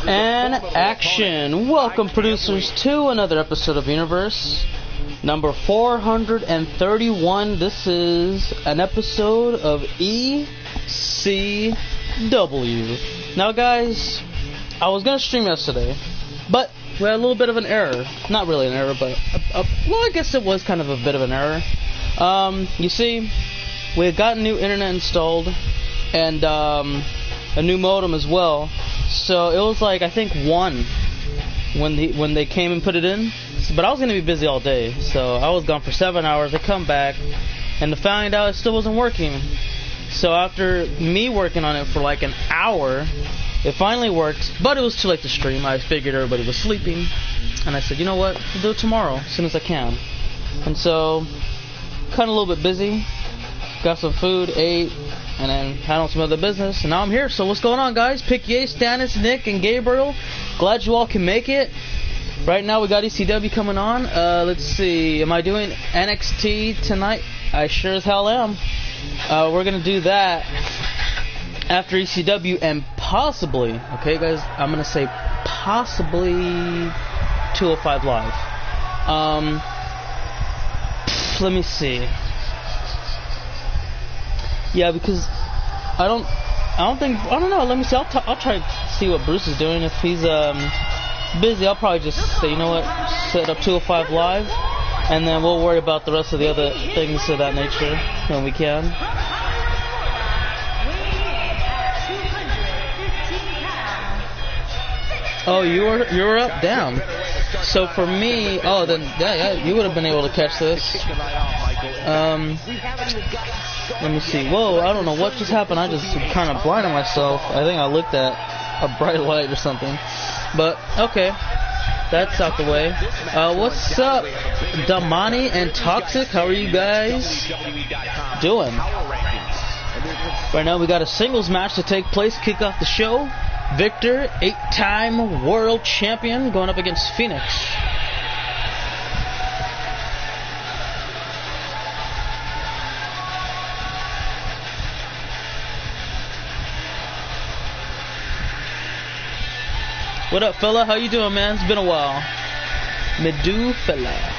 And action! Welcome, producers, to another episode of Universe, number 431. This is an episode of ECW. Now, guys, I was gonna stream yesterday, but we had a little bit of an error. Not really an error, but well, I guess it was kind of a bit of an error. You see, we had gotten new internet installed and a new modem as well. So it was like, I think 1 when they came and put it in. But I was gonna be busy all day, so I was gone for 7 hours. I come back and to find out it still wasn't working. So after me working on it for like an hour, it finally worked. But it was too late to stream. I figured everybody was sleeping, and I said, you know what, I'll do it tomorrow as soon as I can. And so, kind of a little bit busy. Got some food, ate, and then had on some other business, and now I'm here. So what's going on, guys? Picky, Stannis, Nick, and Gabriel. Glad you all can make it. Right now we got ECW coming on. Let's see, am I doing NXT tonight? I sure as hell am. We're gonna do that after ECW and possibly, okay guys, I'm gonna say possibly 205 Live. Let me see. Yeah, because I don't know. Let me see. I'll try to see what Bruce is doing. If he's busy, I'll probably just say, you know what, set up 205 Live, and then we'll worry about the rest of the other things of that nature when we can. Oh, you were up, damn. So for me, oh then yeah, you would have been able to catch this. Let me see. Whoa, I don't know what just happened. I just kind of blinded myself. I think I looked at a bright light or something. But, okay. That's out the way. What's up, Damani and Toxic? How are you guys doing? Right now we got a singles match to take place, kick off the show. Victor, 8-time world champion, going up against Phoenix. What up, fella? How you doing, man? It's been a while. Medu fella.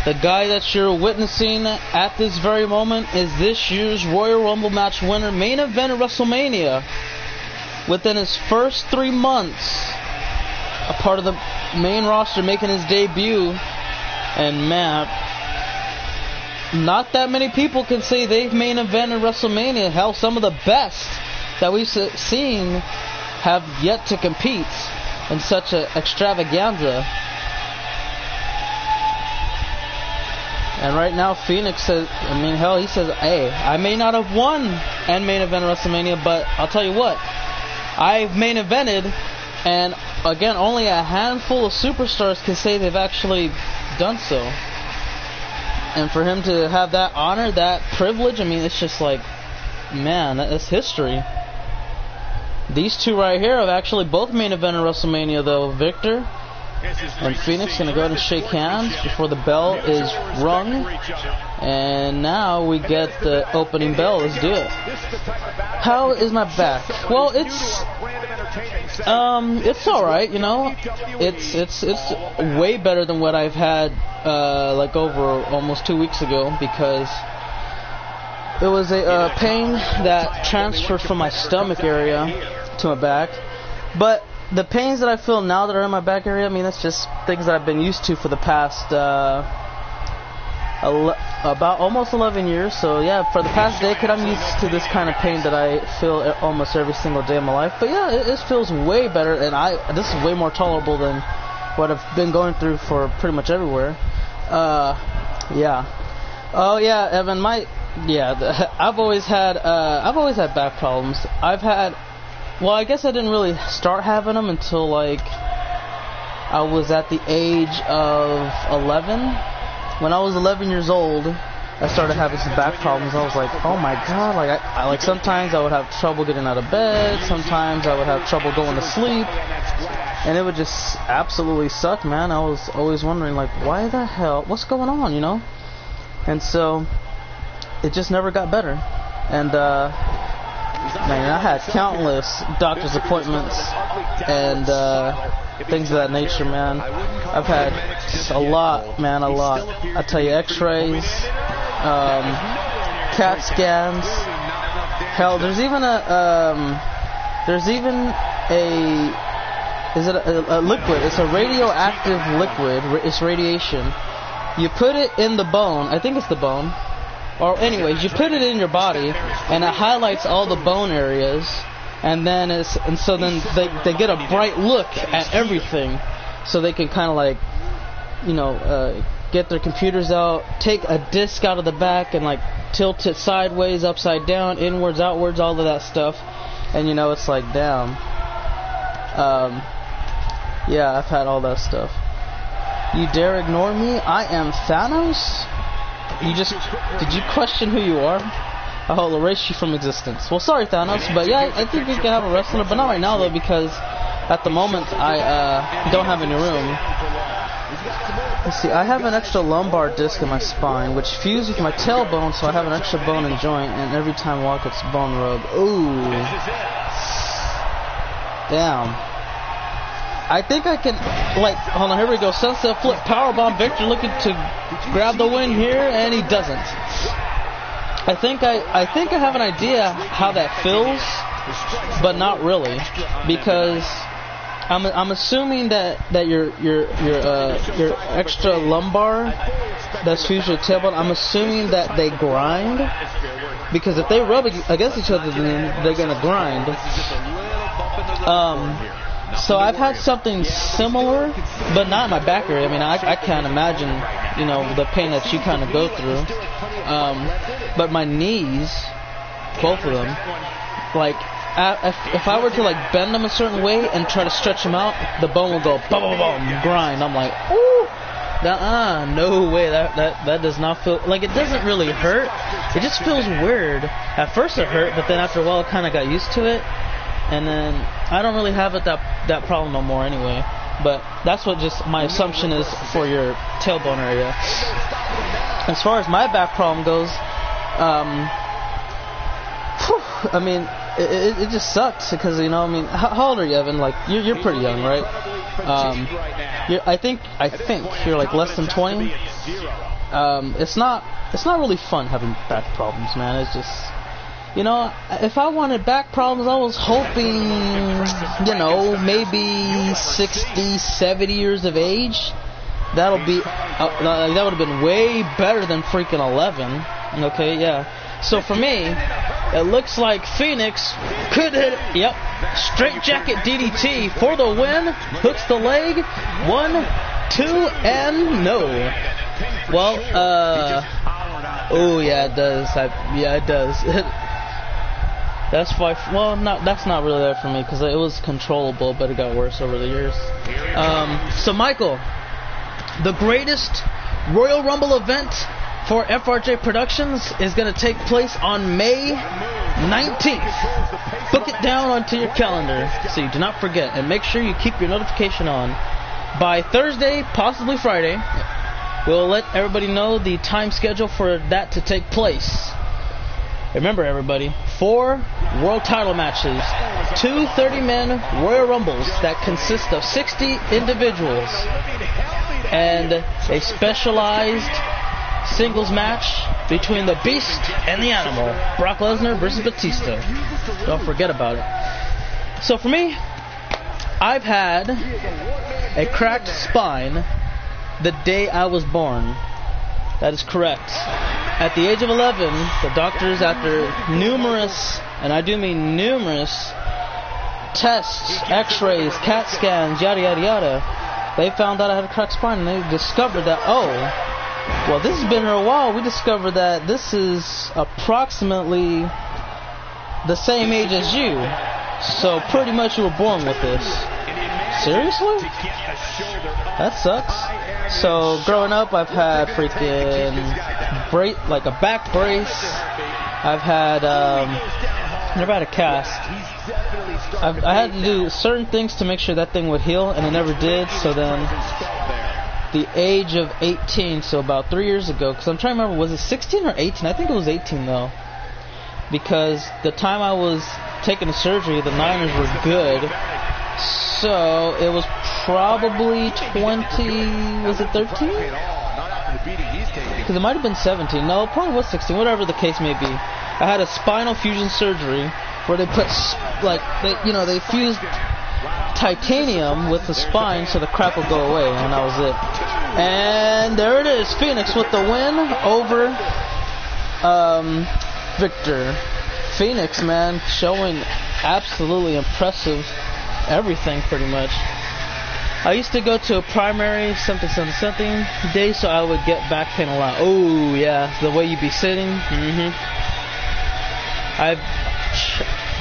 The guy that you're witnessing at this very moment is this year's Royal Rumble match winner, main event of WrestleMania. Within his first 3 months, a part of the main roster, making his debut, and man, not that many people can say they've main evented WrestleMania. Hell, some of the best that we've seen have yet to compete in such an extravaganza. And right now, Phoenix says, I mean, hell, he says, hey, I may not have won and main event WrestleMania, but I'll tell you what, I've main evented, and again, only a handful of superstars can say they've actually done so. And for him to have that honor, that privilege, I mean, it's just like, man, that's history. These two right here have actually both main evented WrestleMania, though. Victor and Phoenix gonna go ahead and shake hands before the bell is rung. And now we get the opening bell. Let's do it. How is my back? Well, it's alright, you know. It's way better than what I've had like over almost 2 weeks ago, because it was a pain that transferred from my stomach area to my back. But the pains that I feel now that are in my back area, I mean, that's just things that I've been used to for the past about almost 11 years. So yeah, for the past decade, I'm used to this kind of pain that I feel almost every single day of my life. But yeah, it feels way better, and this is way more tolerable than what I've been going through for pretty much everywhere. Yeah. Oh yeah, Evan, I've always had back problems. Well, I guess I didn't really start having them until like I was at the age of 11. When I was 11 years old, I started having some back problems. I was like, oh my god, like I like sometimes I would have trouble getting out of bed, sometimes I would have trouble going to sleep, and it would just absolutely suck, man. I was always wondering, like, why the hell, what's going on, you know? And so it just never got better. And man, I had countless doctor's appointments and things of that nature, man. I've had a lot, man, a lot. I tell you, x-rays, CAT scans. Hell, there's even a liquid. It's a radioactive liquid. It's radiation. You put it in the bone. I think it's the bone. Or anyways, you put it in your body, and it highlights all the bone areas, and so then they get a bright look at everything, so they can kind of like, you know, get their computers out, take a disc out of the back, and like tilt it sideways, upside down, inwards, outwards, all of that stuff, and you know, it's like, damn. Yeah, I've had all that stuff. You dare ignore me? I am Thanos? Did you question who you are? I'll erase you from existence. Well, sorry, Thanos, but yeah, I think we can have a wrestler, but not right now, though, because at the moment I don't have any room. Let's see, I have an extra lumbar disc in my spine, which fused with my tailbone, so I have an extra bone and joint, and every time I walk, it's bone rub. Ooh. Damn. I think I can, like, hold on, here we go. Sunset flip, powerbomb. Victor looking to grab the win here, and he doesn't. I think I have an idea how that feels, but not really, because I'm assuming that your extra lumbar that's fused with your tailbone, I'm assuming that they grind, because if they rub against each other, then they're gonna grind. So I've had something similar, but not in my back area. I mean, I can't imagine, you know, the pain that you kind of go through. But my knees, both of them, like, if I were to like bend them a certain way and try to stretch them out, the bone will go boom, boom, boom, grind. I'm like, ooh, no way. That does not feel like, it doesn't really hurt. It just feels weird. At first it hurt, but then after a while, I kind of got used to it. And then I don't really have that problem no more anyway. But that's what just my assumption is for your tailbone area. As far as my back problem goes, I mean, it just sucks because, you know, I mean, how old are you, Evan? Like, you're pretty young, right? I think you're like less than 20. It's not really fun having back problems, man. It's just, you know, if I wanted back problems, I was hoping, you know, maybe 60, 70 years of age. That would have been way better than freaking 11. Okay, yeah. So for me, it looks like Phoenix could hit it. Yep. Straight jacket DDT for the win. Hooks the leg. 1, 2, and no. Well, oh yeah, it does. Yeah, it does. That's why. Well, that's not really there for me because it was controllable, but it got worse over the years. So Michael, the greatest Royal Rumble event for FRJ Productions is going to take place on May 19th. Book it down onto your calendar so you do not forget, and make sure you keep your notification on. By Thursday, possibly Friday, we'll let everybody know the time schedule for that to take place. Remember, everybody, 4 world title matches, 2 30-man Royal Rumbles that consist of 60 individuals, and a specialized singles match between the Beast and the Animal, Brock Lesnar versus Batista. Don't forget about it. So for me, I've had a cracked spine the day I was born. That is correct. At the age of 11, the doctors, after numerous, and I do mean numerous, tests, x-rays, CAT scans, yada yada yada, they found out I had a cracked spine, and they discovered that, oh, well, this has been here a while. We discovered that this is approximately the same age as you. So pretty much you were born with this. Seriously? That sucks. So growing up, I've had freaking like a back brace. I've had never had a cast. I had to do certain things to make sure that thing would heal, and it never did. So then, the age of 18, so about 3 years ago, because I'm trying to remember, was it 16 or 18? I think it was 18 though, because the time I was taking the surgery, the Niners were good. So it was probably 20. Was it 13? Because it might have been 17. No, it probably was 16. Whatever the case may be, I had a spinal fusion surgery where they put they fused titanium with the spine so the crap will go away, and that was it. And there it is, Phoenix with the win over Victor. Phoenix, man, showing absolutely impressive everything pretty much. I used to go to a primary something day, so I would get back pain a lot. Oh yeah, the way you be sitting.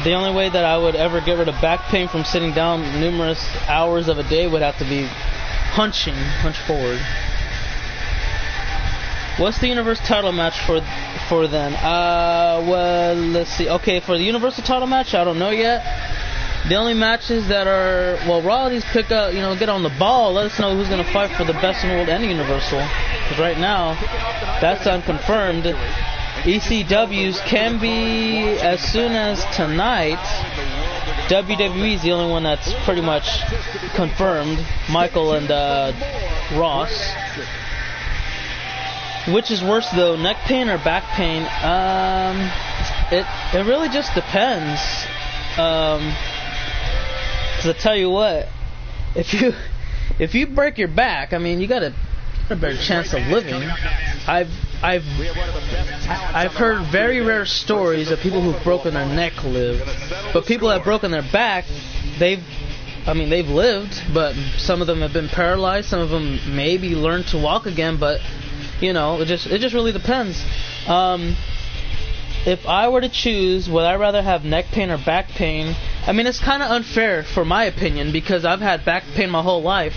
The only way that I would ever get rid of back pain from sitting down numerous hours of a day would have to be hunch forward. What's the Universal title match for then? Well, let's see. Okay, for the Universal title match, I don't know yet. The only matches that are, well, Rawley's pick up, get on the ball. Let us know who's going to fight for the best in the world and Universal. Because right now, that's unconfirmed. ECWs can be as soon as tonight. WWE is the only one that's pretty much confirmed. Michael and Ross. Which is worse though, neck pain or back pain? It really just depends. Cause I tell you what, if you break your back, I mean you got a better chance of living. I've heard very rare stories of people who've broken their neck live, but people that have broken their back, they've lived, but some of them have been paralyzed. Some of them maybe learned to walk again, but it just really depends. If I were to choose, would I rather have neck pain or back pain? I mean, it's kind of unfair for my opinion because I've had back pain my whole life,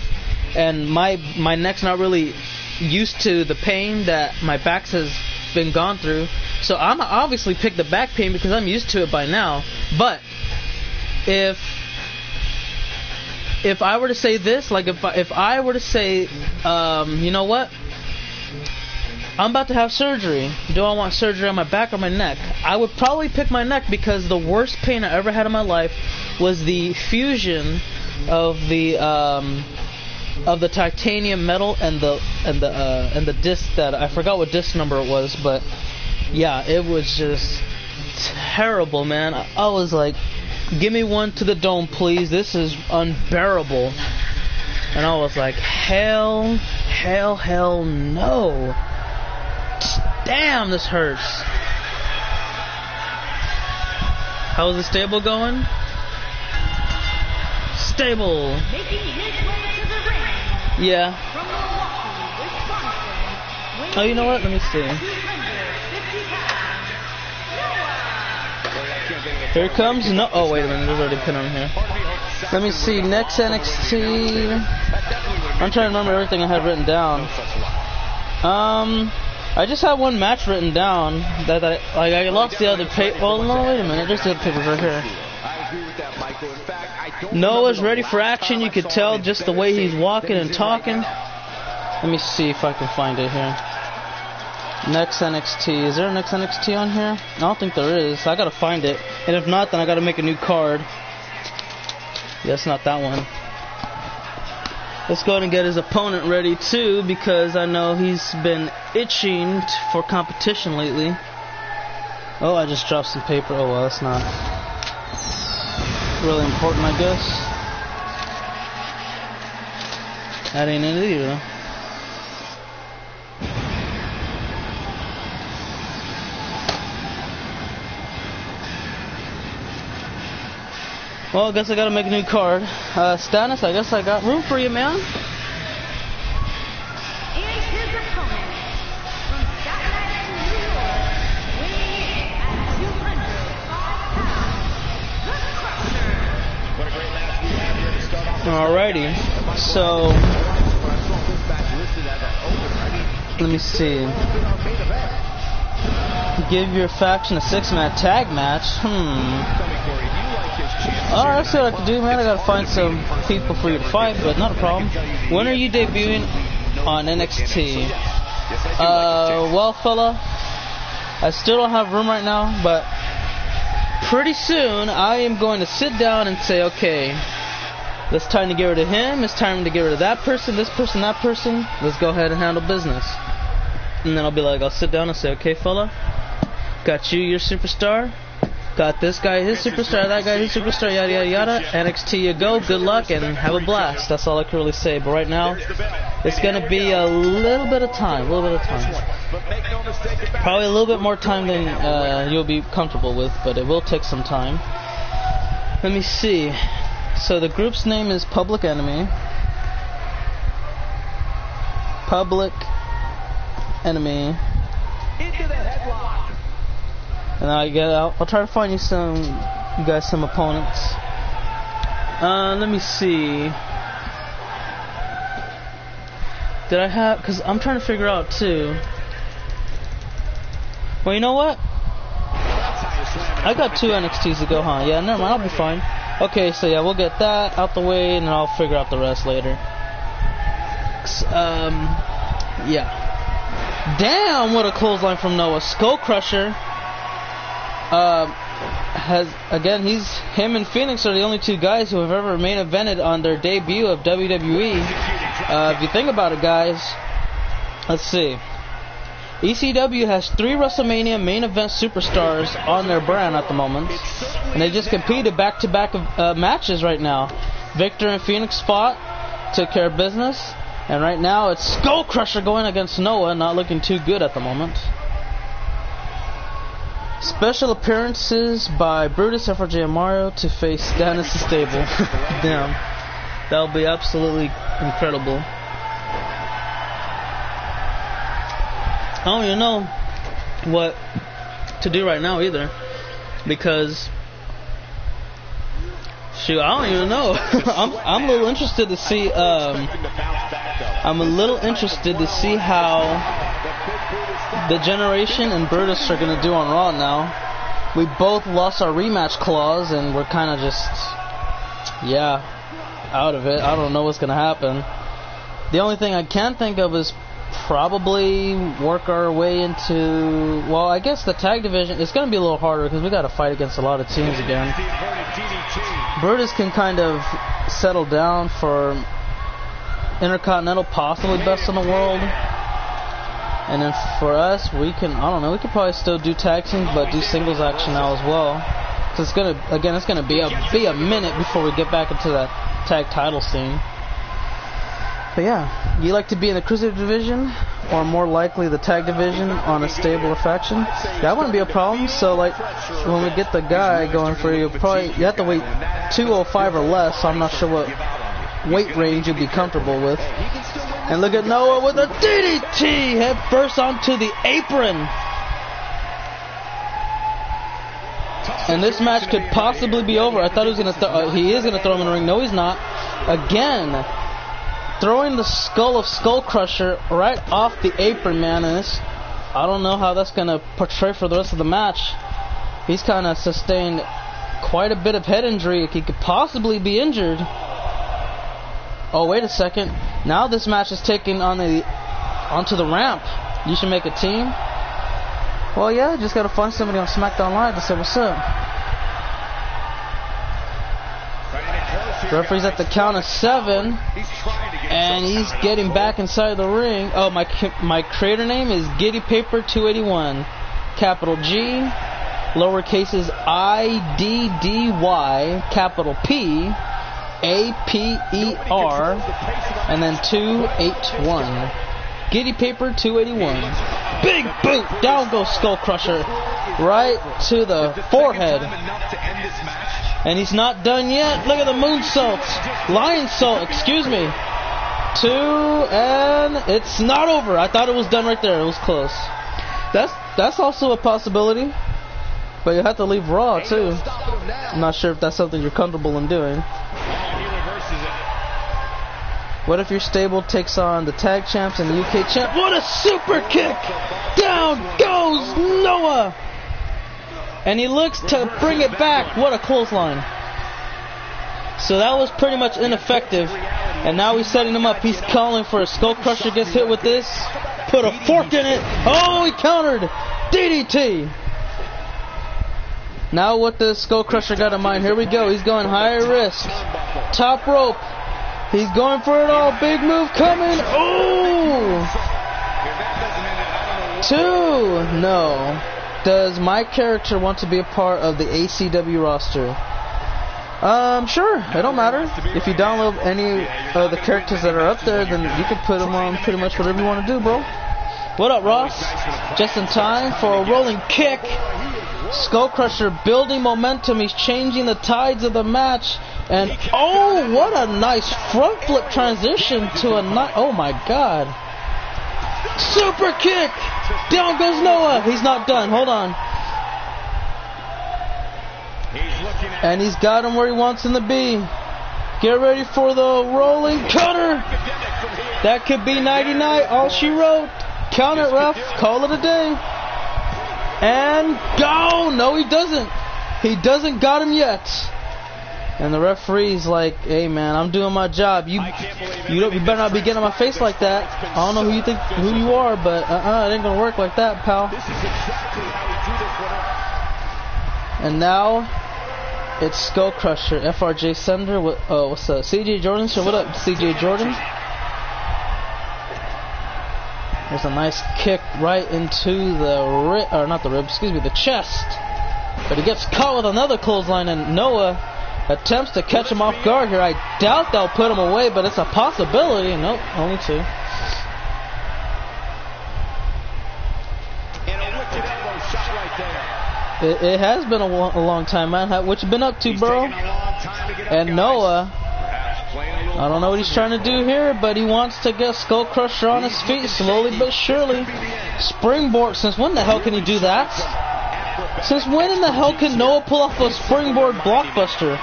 and my neck's not really used to the pain that my back has been gone through. So I'm obviously pick the back pain because I'm used to it by now. But if I were to say this, like if I were to say, you know what? I'm about to have surgery. Do I want surgery on my back or my neck? I would probably pick my neck because the worst pain I ever had in my life was the fusion of the titanium metal and the disc that I forgot what disc number it was, but yeah, it was just terrible, man. I was like, give me one to the dome, please. This is unbearable. And I was like, hell no. Damn, this hurts. How's the stable going? Stable. Yeah. Oh, you know what? Let me see. Here it comes. No. Oh, wait a minute. There's already a pin on here. Let me see. Next NXT. I'm trying to remember everything I had written down. I just had one match written down that I lost the other paper. Well, no, wait a minute. There's the other papers right here. Noah's ready for action. You could tell just the way he's walking and talking. Let me see if I can find it here. Next NXT. Is there a next NXT on here? I don't think there is. I gotta find it. And if not, then I gotta make a new card. Yeah, it's not that one. Let's go ahead and get his opponent ready too, because I know he's been itching for competition lately. Oh, I just dropped some paper. Oh, well, that's not really important, I guess. That ain't it either. Well, I guess I gotta make a new card. Stannis, I guess I got room for you, man. And his opponent from Staten Island, New York, weighing in at 205 pounds, the Crusher. What a great match we have here to start off. Alrighty, so Let me see. Give your faction a 6-man tag match. Alright, let's see what I can do, man. I gotta find some people for you to fight, but not a problem. When are you debuting on NXT? Well, fella, I still don't have room right now, but pretty soon I am going to sit down and say, okay, it's time to get rid of him, it's time to get rid of that person, this person, that person. Let's go ahead and handle business. And then I'll be like, I'll sit down and say, okay, fella, got you, your superstar. Got this guy, his superstar, that guy, his superstar, yada, yada, yada. NXT you go, good luck, and have a blast. That's all I can really say. But right now, it's going to be a little bit of time, Probably a little bit more time than you'll be comfortable with, but it will take some time. Let me see. So the group's name is Public Enemy. Public Enemy. Into the headlock. And I'll try to find you guys some opponents. Let me see. Did I have? Because I'm trying to figure out too. Well, you know what? I got 2 NXTs to go, huh? Yeah, never mind. I'll be fine. Okay, so yeah, we'll get that out the way, and then I'll figure out the rest later. Yeah. Damn! What a clothesline from Noah. Skull Crusher. Him and Phoenix are the only 2 guys who have ever main evented on their debut of WWE. If you think about it, guys, let's see. ECW has 3 WrestleMania main event superstars on their brand at the moment, and they just competed back-to-back matches right now. Victor and Phoenix fought, took care of business, and right now it's Skull Crusher going against Noah, not looking too good at the moment. Special appearances by Brutus, FRJ, and Mario to face Dennis the Stable. Damn. That'll be absolutely incredible. I don't even know what to do right now either. Because, shoot, I don't even know. I'm a little interested to see, how the Generation and Brutus are going to do on Raw now. We both lost our rematch clause, and we're kind of just, out of it. I don't know what's going to happen. The only thing I can think of is probably work our way into, well, I guess the tag division. It's going to be a little harder because we got to fight against a lot of teams again. Brutus can kind of settle down for Intercontinental, possibly best in the world. And then for us, we could probably still do tag teams, but do singles action now as well. Because it's gonna be a minute before we get back into that tag title scene. But yeah, you like to be in the Cruiserweight division, or more likely the tag division on a stable or faction? That wouldn't be a problem. So like, when we get the guy going for you, you have to wait 205 or less. So I'm not sure what weight range you'd be comfortable with. And look at Noah with a DDT head first onto the apron. And this match could possibly be over. I thought he was he is gonna throw him in the ring. No, he's not. Again, throwing the skull of Skull Crusher right off the apron, man. And I don't know how that's gonna portray for the rest of the match. He's kind of sustained quite a bit of head injury. He could possibly be injured. Oh, wait a second. Now this match is taking onto the ramp. You should make a team. Well, yeah, just gotta find somebody on SmackDown Live to say what's up. Referee's at the count of 7, and he's getting back inside the ring. Oh, my creator name is Giddy Paper 281. Capital G, lowercases IDDY, capital P, APER, and then 281. Giddy Paper 281. Big boot! Down goes Skull Crusher. Right to the forehead. And he's not done yet. Look at the moonsault. Lion salt, excuse me. 2, and it's not over. I thought it was done right there. It was close. That's also a possibility. But you have to leave Raw too. I'm not sure if that's something you're comfortable in doing. What if your stable takes on the tag champs and the UK champ? What a super kick! Down goes Noah! And he looks to bring it back. What a clothesline. So that was pretty much ineffective. And now he's setting him up. He's calling for a Skull Crusher. Gets hit with this. Put a fork in it. Oh, he countered. DDT. Now what does Skull Crusher got in mind? Here we go. He's going high risk. Top rope. He's going for it all. Big move coming. Oh! 2. No. Does my character want to be a part of the ACW roster? Sure. It don't matter. If you download any of the characters that are up there, then you can put them on pretty much whatever you want to do, bro. What up, Ross? Just in time for a rolling kick. Skull Crusher building momentum. He's changing the tides of the match. And, oh, what a nice front flip transition to a oh my god. Super kick! Down goes Noah. He's not done. Hold on. And he's got him where he wants him to be. Get ready for the rolling cutter. That could be 99. All she wrote. Count it, ref. Call it a day. And go! No, he doesn't. He doesn't got him yet. And the referee's like, "Hey, man, I'm doing my job. You better not be getting in my face like that. I don't know who you are, but it ain't gonna work like that, pal." And now it's Skull Crusher, FRJ Sender. What's up, CJ Jordan? So what up, CJ Jordan? There's a nice kick right into the chest. But he gets caught with another clothesline, and Noah attempts to catch him off guard here. I doubt they'll put him away, but it's a possibility. Nope, only 2. It has been a long time, man. What you been up to, bro? And Noah, I don't know what he's trying to do here, but he wants to get Skull Crusher on his feet slowly but surely. Springboard. Since when the hell can he do that? Since when in the hell can Noah pull off a springboard blockbuster?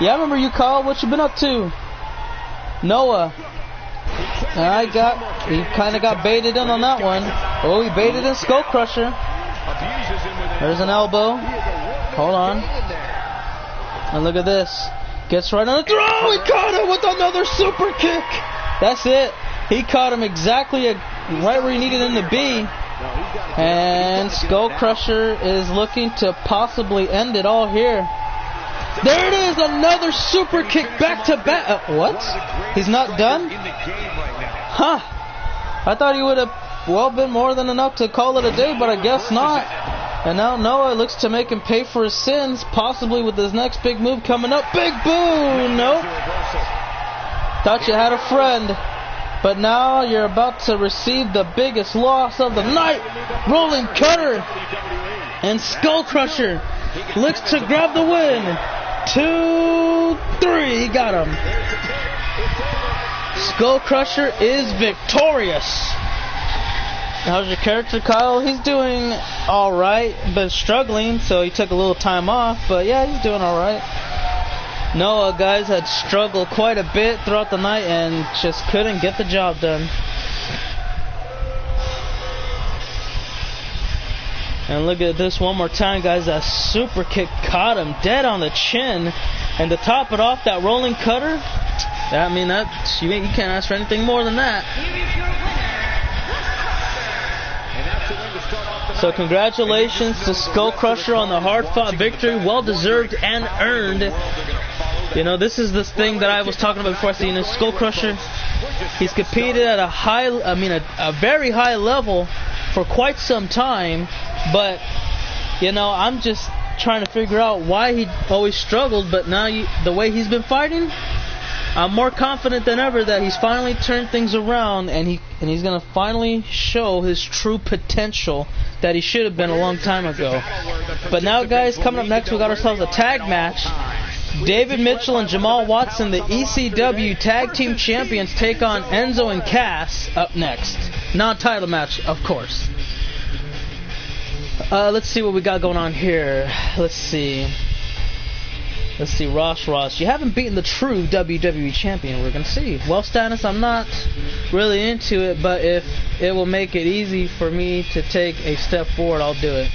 Yeah, I remember you, Kyle. What you been up to? Noah. He kind of got baited in on that one. Oh, he baited in Skull Crusher. There's an elbow. Hold on. And look at this. Gets right on the throw. He caught him with another super kick. That's it. He caught him exactly right where he needed him to be. And Skull Crusher is looking to possibly end it all here. There it is, another super kick back to back. What? He's not done? Huh. I thought he would have, been more than enough to call it a day, but I guess not. And now Noah looks to make him pay for his sins, possibly with his next big move coming up. Big boom! Nope. Thought you had a friend. But now you're about to receive the biggest loss of the night. Rolling cutter. And Skull Crusher looks to grab the win. 2, 3. He got him. Skull Crusher is victorious. How's your character, Kyle? He's doing alright, but struggling, so he took a little time off. But yeah, he's doing alright. Noah, guys, had struggled quite a bit throughout the night and just couldn't get the job done. And look at this one more time, guys. That super kick caught him dead on the chin. And to top it off, that rolling cutter, I mean, you can't ask for anything more than that. So congratulations to Skull Crusher on the hard-fought victory. Well-deserved and earned. You know, this is this thing that I was talking about before I seen this. Skull Crusher, he's competed at a very high level for quite some time. But, you know, I'm just trying to figure out why he always struggled. But now, the way he's been fighting, I'm more confident than ever that he's finally turned things around, and he's gonna finally show his true potential that he should have been a long time ago. But now, guys, coming up next, we got ourselves a tag match. David Mitchell and Jamal Watson, the ECW Tag Team Champions, take on Enzo and Cass up next. Non-title match, of course. Let's see what we got going on here. Let's see. Let's see, Ross. You haven't beaten the true WWE champion. We're gonna see. Well, Stannis, I'm not really into it, but if it will make it easy for me to take a step forward, I'll do it.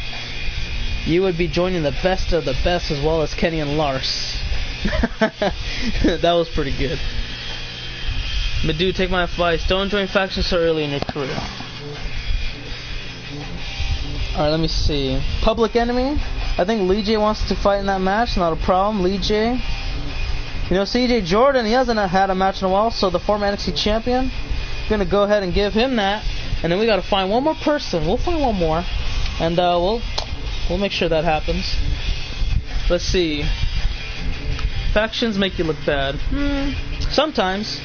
You would be joining the best of the best, as well as Kenny and Lars. That was pretty good. But dude, take my advice. Don't join factions so early in your career. Alright, let me see. Public Enemy. I think Lee J wants to fight in that match. Not a problem. Lee J. You know, CJ Jordan, he hasn't had a match in a while, so the former NXT champion, I'm going to go ahead and give him that. And then we got to find one more person. We'll find one more. And we'll make sure that happens. Let's see. Factions make you look bad. Sometimes.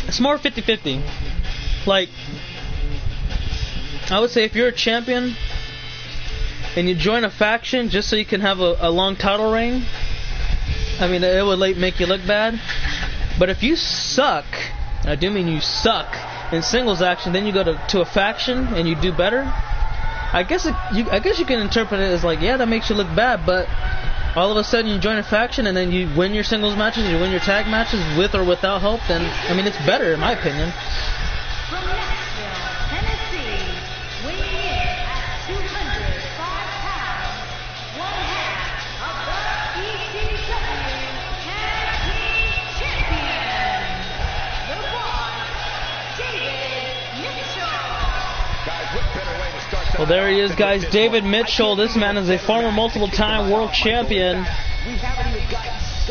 It's more 50-50. Like, I would say if you're a champion and you join a faction just so you can have a long title reign, I mean, it would make you look bad. But if you suck, I do mean you suck, in singles action, then you go to a faction and you do better, I guess you can interpret it as like, yeah, that makes you look bad, but all of a sudden you join a faction and then you win your singles matches, you win your tag matches with or without help, then, I mean, it's better in my opinion. From Nashville, Tennessee, weighing in at 205 pounds, one half of the ECW Tag Team Champion, the one, David Mitchell. Guys, what better way to start the Well, there he is, guys. David Mitchell. This man is a former multiple-time world champion.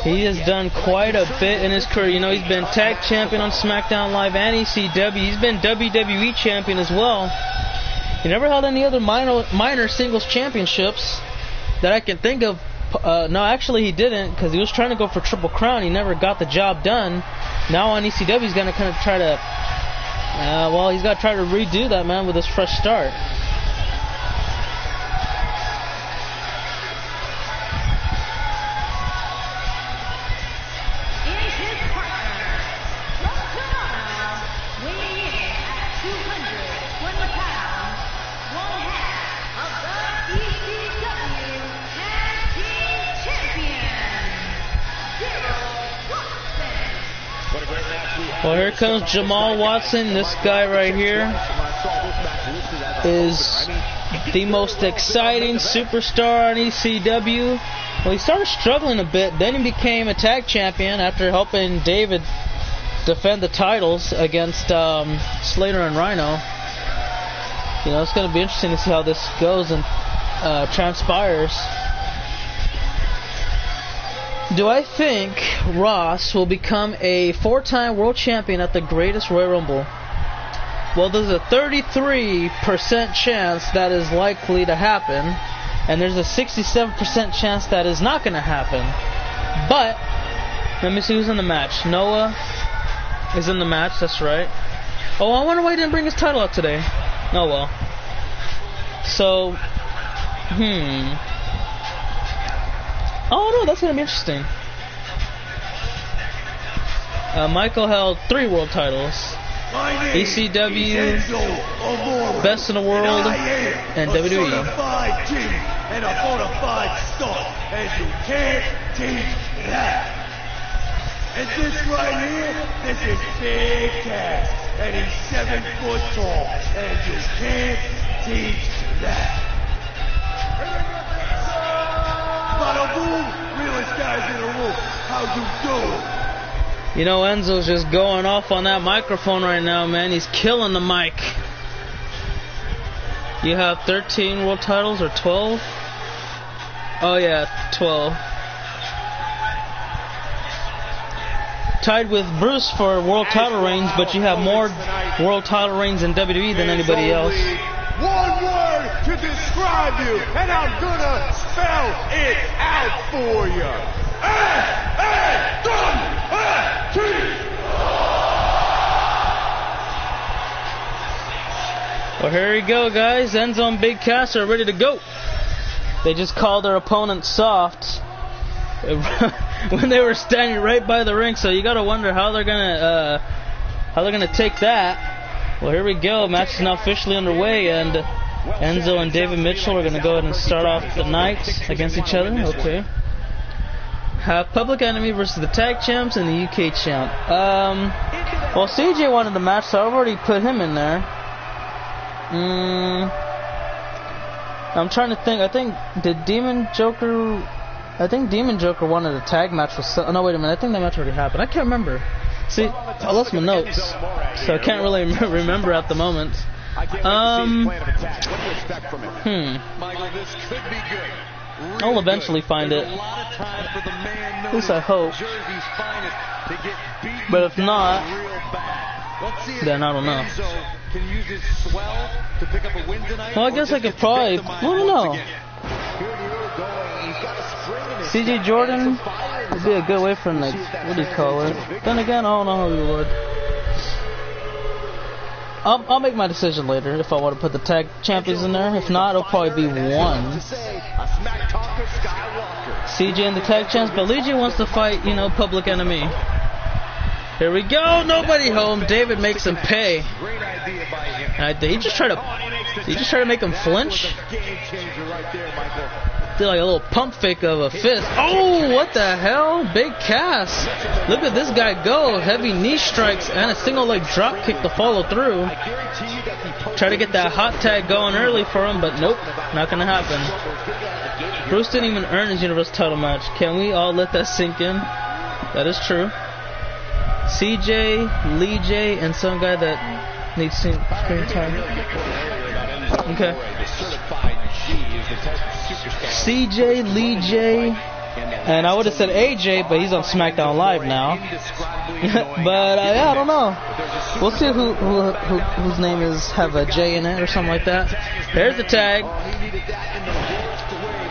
He has done quite a bit in his career. You know, he's been tag champion on SmackDown Live and ECW. He's been WWE champion as well. He never held any other minor singles championships that I can think of. No, actually he didn't, because he was trying to go for Triple Crown. He never got the job done. Now on ECW he's going to kind of try to... well, he's got to try to redo that, man, with his fresh start. Well, here comes Jamal Watson. This guy right here is the most exciting superstar on ECW. Well, he started struggling a bit. Then he became a tag champion after helping David defend the titles against Slater and Rhino. You know, it's going to be interesting to see how this goes and transpires. Do I think Ross will become a 4-time world champion at the Greatest Royal Rumble? Well, there's a 33% chance that is likely to happen, and there's a 67% chance that is not going to happen. But, let me see who's in the match. Noah is in the match, that's right. Oh, I wonder why he didn't bring his title out today. Oh well. So, oh no, that's going to be interesting. Michael held 3 world titles. ECW, Best in the World, and WWE. And a bona fide star, and you can't teach that. And this right here, this is Big Cass, and he's 7 foot tall, and you can't teach that. Bada boom, realest guys in the room, how you doing? You know, Enzo's just going off on that microphone right now, man. He's killing the mic. You have 13 world titles, or 12? Oh yeah, 12. Tied with Bruce for world title reigns, but you have more world title reigns in WWE than anybody else. One word to describe you, and I'm gonna spell it out for you. Well, here we go, guys. Enzo and Big Cass are ready to go. They just called their opponent soft when they were standing right by the ring, so you gotta wonder how they're gonna take that. Well, here we go. Match is now officially underway, and Enzo and David Mitchell are going to go ahead and start off the night against each other. Okay. Have Public Enemy versus the Tag Champs and the UK Champ. Well, CJ wanted the match, so I've already put him in there. I'm trying to think. I think Demon Joker wanted a tag match with. No, wait a minute. I think that match already happened. I can't remember. See, I lost my notes, so I can't really remember at the moment. I'll eventually find it. At least I hope. But if not, then I don't know. Well, I guess I could probably. I don't know. CJ Jordan would be a good way for, like, what do you call it? Then again, I don't know who you would. I'll make my decision later if I want to put the tag champions in there. If not, it'll probably be one. CJ and the tag champs, but Legion wants to fight, you know, Public Enemy. Here we go. Nobody home. David makes him pay. Did he just try to make him flinch? Did like a little pump fake of a fist. Oh, what the hell? Big Cass. Look at this guy go. Heavy knee strikes and a single leg drop kick to follow through. Try to get that hot tag going early for him, but nope, not gonna happen. Bruce didn't even earn his Universal title match. Can we all let that sink in? That is true. CJ, Lee J, and some guy that needs screen time. Okay. CJ, Lee J, and I would have said AJ, but he's on SmackDown Live now. But yeah, I don't know. We'll see whose name have a J in it or something like that. There's the tag.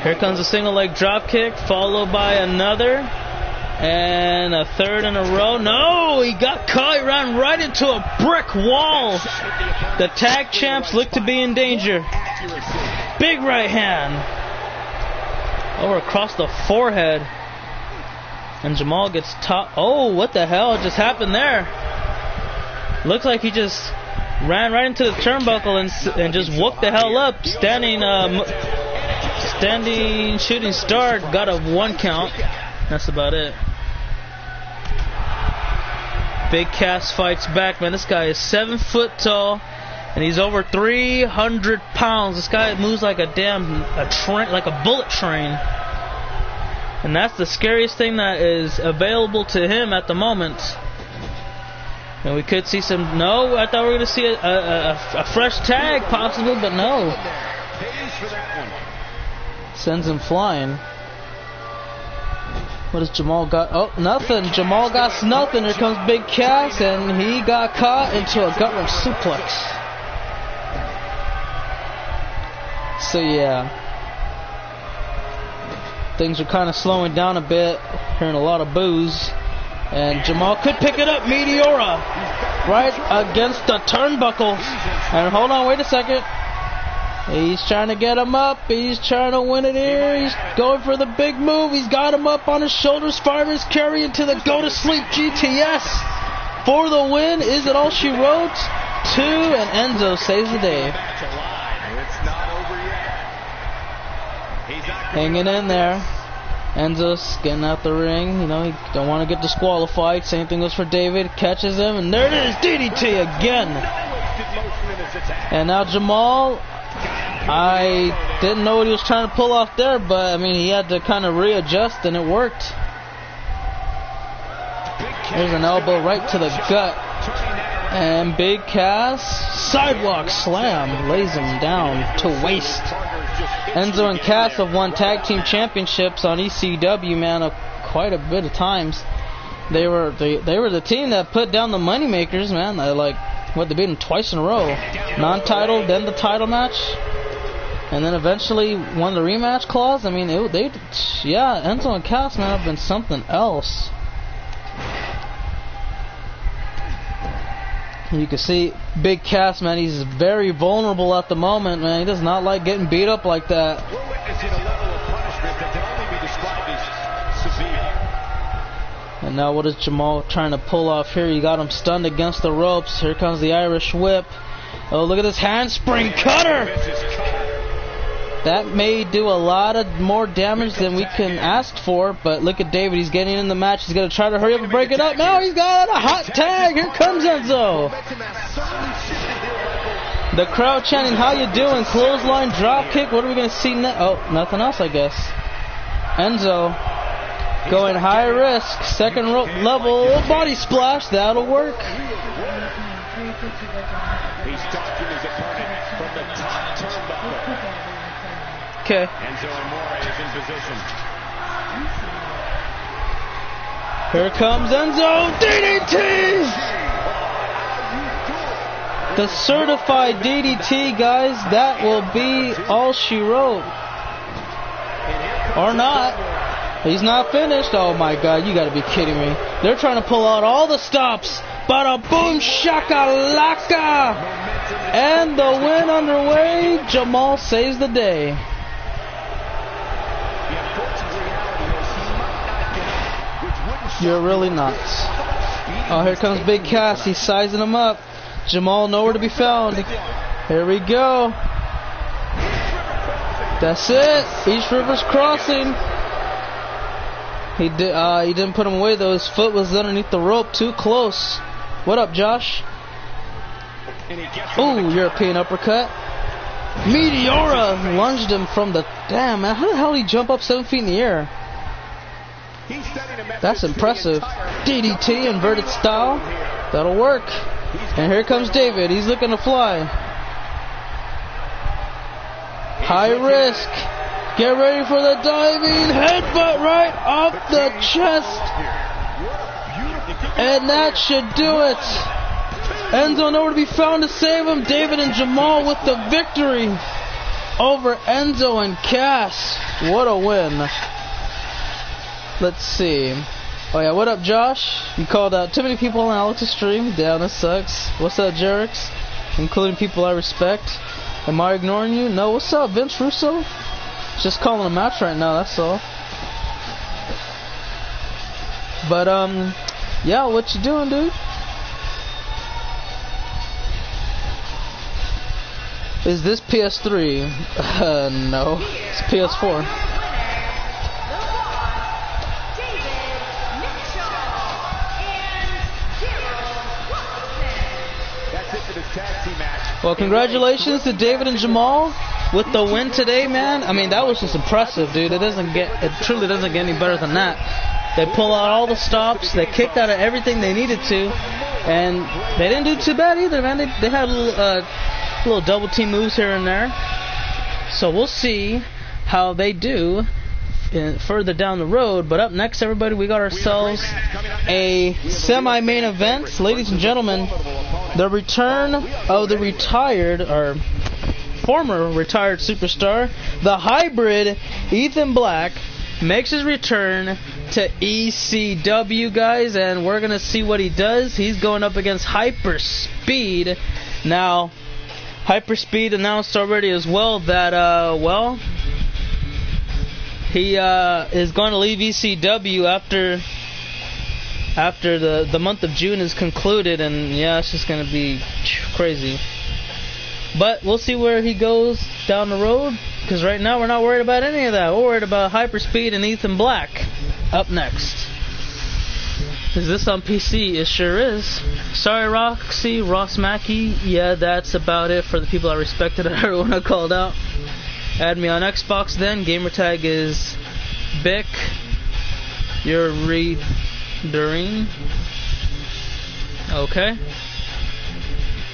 Here comes a single leg drop kick, followed by another, and a third in a row. No, he got caught. He ran right into a brick wall. The tag champs look to be in danger. Big right hand over across the forehead, and Jamal gets top. Oh, what the hell just happened there? Looks like he just ran right into the turnbuckle and just whooped the hell up. Standing shooting star got a 1 count. That's about it. Big Cass fights back, man. This guy is 7 foot tall, and he's over 300 pounds. This guy moves like a like a bullet train. And that's the scariest thing that is available to him at the moment. And we could see some. No, I thought we were going to see a fresh tag possibly, but no. Sends him flying. What has Jamal got? Oh, nothing. Jamal got nothing. Here comes Big Cass, and he got caught into a gut-wrench suplex. So yeah, things are kind of slowing down a bit. Hearing a lot of boos, and Jamal could pick it up. Meteora right against the turnbuckle. And hold on, wait a second. He's trying to get him up. He's trying to win it here. He's going for the big move. He's got him up on his shoulders. Fireman's carry into the go to sleep GTS for the win. Is it all she wrote? 2, and Enzo saves the day. Hanging in there. Enzo's getting out the ring. You know, he don't want to get disqualified. Same thing goes for David. Catches him, and there it is. DDT again. And now Jamal. I didn't know what he was trying to pull off there, but I mean, he had to kind of readjust, and it worked. There's an elbow right to the gut. And Big Cass, sidewalk slam, lays him down to waist. Enzo and Cass have won tag team championships on ECW, man, quite a bit of times. They were the team that put down the Moneymakers, man. They beat them twice in a row. Non-title, then the title match, and then eventually won the rematch clause. I mean, Enzo and Cass, man, have been something else. You can see Big Cass, man, he's very vulnerable at the moment, man. He does not like getting beat up like that. We're witnessing a level of punishment that can only be described as severe. And now what is Jamal trying to pull off here? You got him stunned against the ropes. Here comes the Irish whip. Oh, look at this handspring cutter. That may do a lot of more damage than we can ask for, but look at David. He's getting in the match. He's going to try to hurry up and break it up. Now he's got a hot tag. Here comes Enzo. The crowd chanting, how you doing? Clothesline, drop kick. What are we going to see next? Oh, nothing else, I guess. Enzo going high risk. Second rope level body splash. That'll work. He's stalking his opponent from the top turnbuckle. Okay. Enzo Amore is in position. Here comes Enzo. DDT! The certified DDT, guys. That will be all she wrote. Or not. He's not finished. Oh my god, you gotta be kidding me. They're trying to pull out all the stops. Bada boom shakalaka! And the win underway. Jamal saves the day. You're really nuts. Oh, here comes Big Cass. He's sizing him up. Jamal nowhere to be found. Here we go. That's it. East River's crossing. He didn't put him away though. His foot was underneath the rope, too close. What up, Josh? Ooh, European uppercut. Meteora lunged him from the... Damn, man. How the hell did he jump up 7 feet in the air? That's impressive. DDT, inverted style. That'll work. And here comes David. He's looking to fly. High risk. Get ready for the diving headbutt right off the chest. And that should do it. Enzo nowhere to be found to save him. David and Jamal with the victory over Enzo and Cass. What a win. Let's see. Oh yeah, what up, Josh? You called out too many people on Alex's stream. Damn, this sucks. What's up, Jerix? Including people I respect. Am I ignoring you? No, what's up, Vince Russo? Just calling a match right now, that's all. But, yeah, what you doing, dude? Is this PS3? No. It's PS4. Well, congratulations to David and Jamal with the win today, man. I mean, that was just impressive, dude. It truly doesn't get any better than that. They pull out all the stops. They kicked out of everything they needed to, and they didn't do too bad either, man. They had little double team moves here and there. So we'll see how they do further down the road. But up next, everybody, we got ourselves a semi-main event, ladies and gentlemen. The return of the retired, or former retired superstar, the hybrid Ethan Black, makes his return to ECW, guys, and we're gonna see what he does. He's going up against Hyperspeed. Now, Hyperspeed announced already as well that, well, he is going to leave ECW after the month of June is concluded, and yeah, it's just going to be crazy. But we'll see where he goes down the road, because right now we're not worried about any of that. We're worried about Hyperspeed and Ethan Black up next. Is this on PC? It sure is. Sorry, Roxy, Ross Mackey. Yeah, that's about it for the people I respected and everyone I called out. Add me on Xbox then. Gamertag is Bic. You're Doreen. Okay.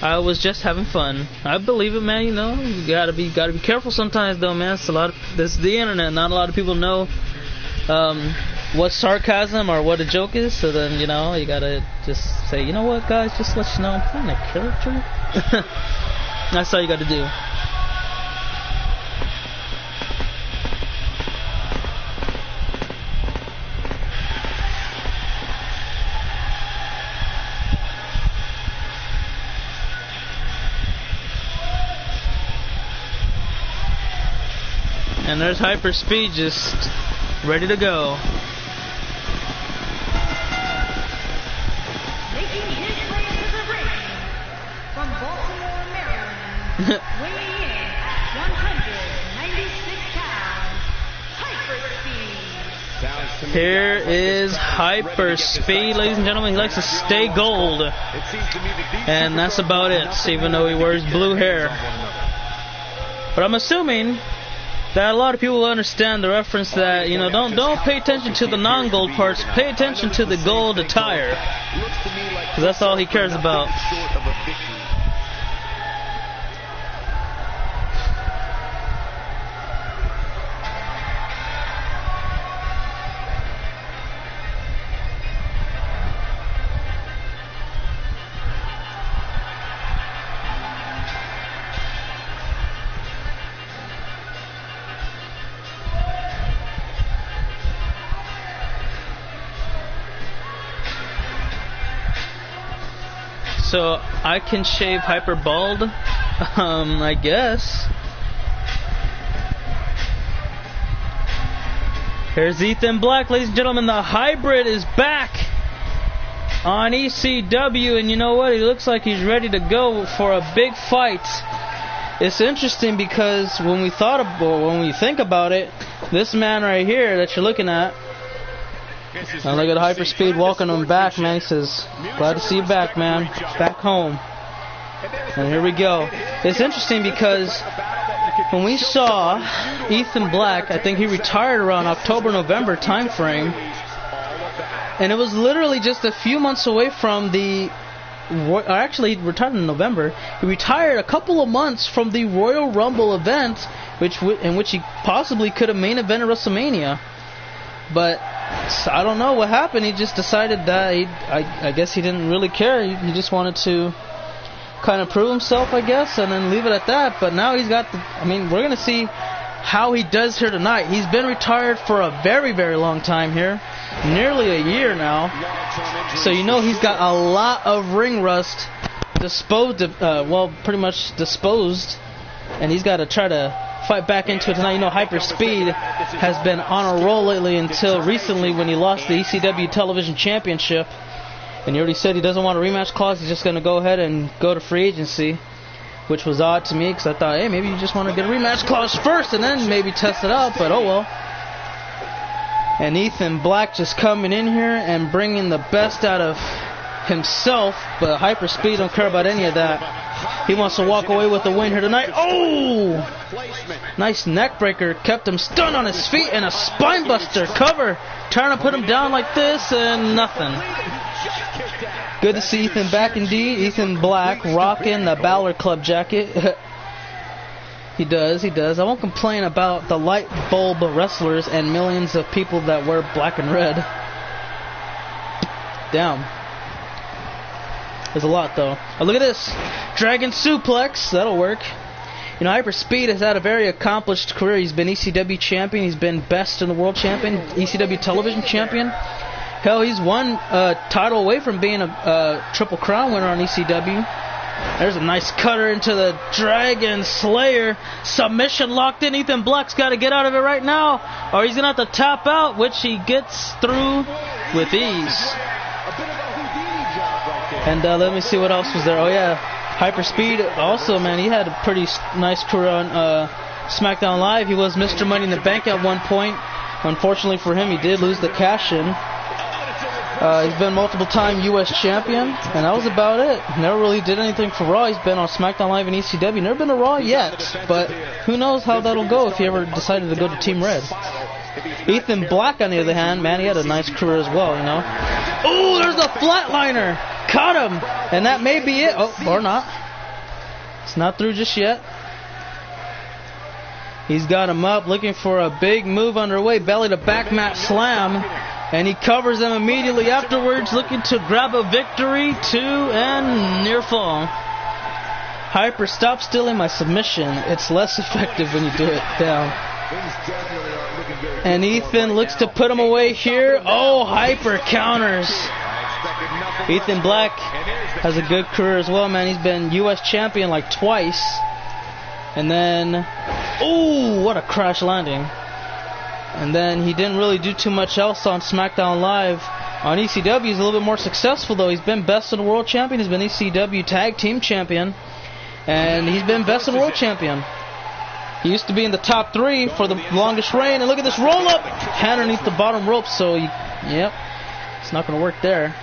I was just having fun. I believe it, man. You know, you gotta be careful sometimes, though, man. This is the internet. Not a lot of people know what sarcasm or what a joke is. So then, you know, you gotta just say, you know what, guys, just let you know I'm playing a character. That's all you gotta do. And there's Hyperspeed just ready to go. Making his way to the ring from Baltimore, Maryland, weighing in at 196 Here is Hyperspeed, ladies and gentlemen. He likes to stay gold. And that's about it, even though he wears blue hair. But I'm assuming that a lot of people will understand the reference that, you know, don't pay attention to the non-gold parts, pay attention to the gold attire. Because that's all he cares about. So I can shave Hyper bald, I guess. Here's Ethan Black, ladies and gentlemen. The hybrid is back on ECW, and you know what? He looks like he's ready to go for a big fight. It's interesting because when we think about it, this man right here that you're looking at. Now look at Hyperspeed welcoming him back, man. He says, "Glad to see you back, man. Back home." And here we go. It's interesting because when we saw Ethan Black, I think he retired around October-November time frame, and it was literally just a few months away from the. Actually, he retired in November. He retired a couple of months from the Royal Rumble event, in which he possibly could have main evented WrestleMania. But I don't know what happened. He just decided that I guess he didn't really care. He just wanted to kind of prove himself, I guess, and then leave it at that. But now he's got we're going to see how he does here tonight. He's been retired for a very, very long time here. Nearly a year now. So you know he's got a lot of ring rust pretty much disposed. And he's got to try to fight back into it tonight. You know, Hyperspeed has been on a roll lately until recently when he lost the ECW Television Championship. And he already said he doesn't want a rematch clause. He's just going to go ahead and go to free agency, which was odd to me because I thought, hey, maybe you just want to get a rematch clause first and then maybe test it out, but oh well. And Ethan Black just coming in here and bringing the best out of himself, but Hyperspeed don't care about any of that. He wants to walk away with the win here tonight. Oh! Nice neck breaker. Kept him stunned on his feet, and a spine buster cover. Trying to put him down like this, and nothing. Good to see Ethan back indeed. Ethan Black rocking the Balor Club jacket. He does. I won't complain about the light bulb wrestlers and millions of people that wear black and red. Damn. There's a lot, though. Oh, look at this. Dragon suplex. That'll work. You know, Hyperspeed has had a very accomplished career. He's been ECW champion. He's been best in the world champion. ECW television champion. Hell, he's one title away from being a Triple Crown winner on ECW. There's a nice cutter into the Dragon Slayer. Submission locked in. Ethan Black's got to get out of it right now, or he's going to have to tap out, which he gets through with ease. And let me see what else was there. Oh, yeah. Hyperspeed also, man, he had a pretty nice career on SmackDown Live. He was Mr. Money in the Bank at one point. Unfortunately for him, he did lose the cash-in. He's been multiple-time U.S. champion, and that was about it. Never really did anything for Raw. He's been on SmackDown Live and ECW. Never been to Raw yet, but who knows how that'll go if he ever decided to go to Team Red. Ethan Black, on the other hand, man, he had a nice career as well, you know. Oh, there's a flatliner! Caught him! And that may be it. Oh, or not. It's not through just yet. He's got him up, looking for a big move underway. Belly to back mat slam. And he covers him immediately afterwards, looking to grab a victory, and near fall. Hyper, stop stealing my submission. It's less effective when you do it down. And Ethan looks to put him away here. Oh, Hyper counters. Ethan Black has a good career as well, man. He's been U.S. champion like twice. And then, ooh, what a crash landing. And then he didn't really do too much else on SmackDown Live. On ECW, he's a little bit more successful, though. He's been Best in the World champion. He's been ECW Tag Team champion. And he's been Best in the World champion. He used to be in the top 3 for the longest reign. And look at this roll up. Hand underneath the bottom rope. So, yep. It's not going to work there.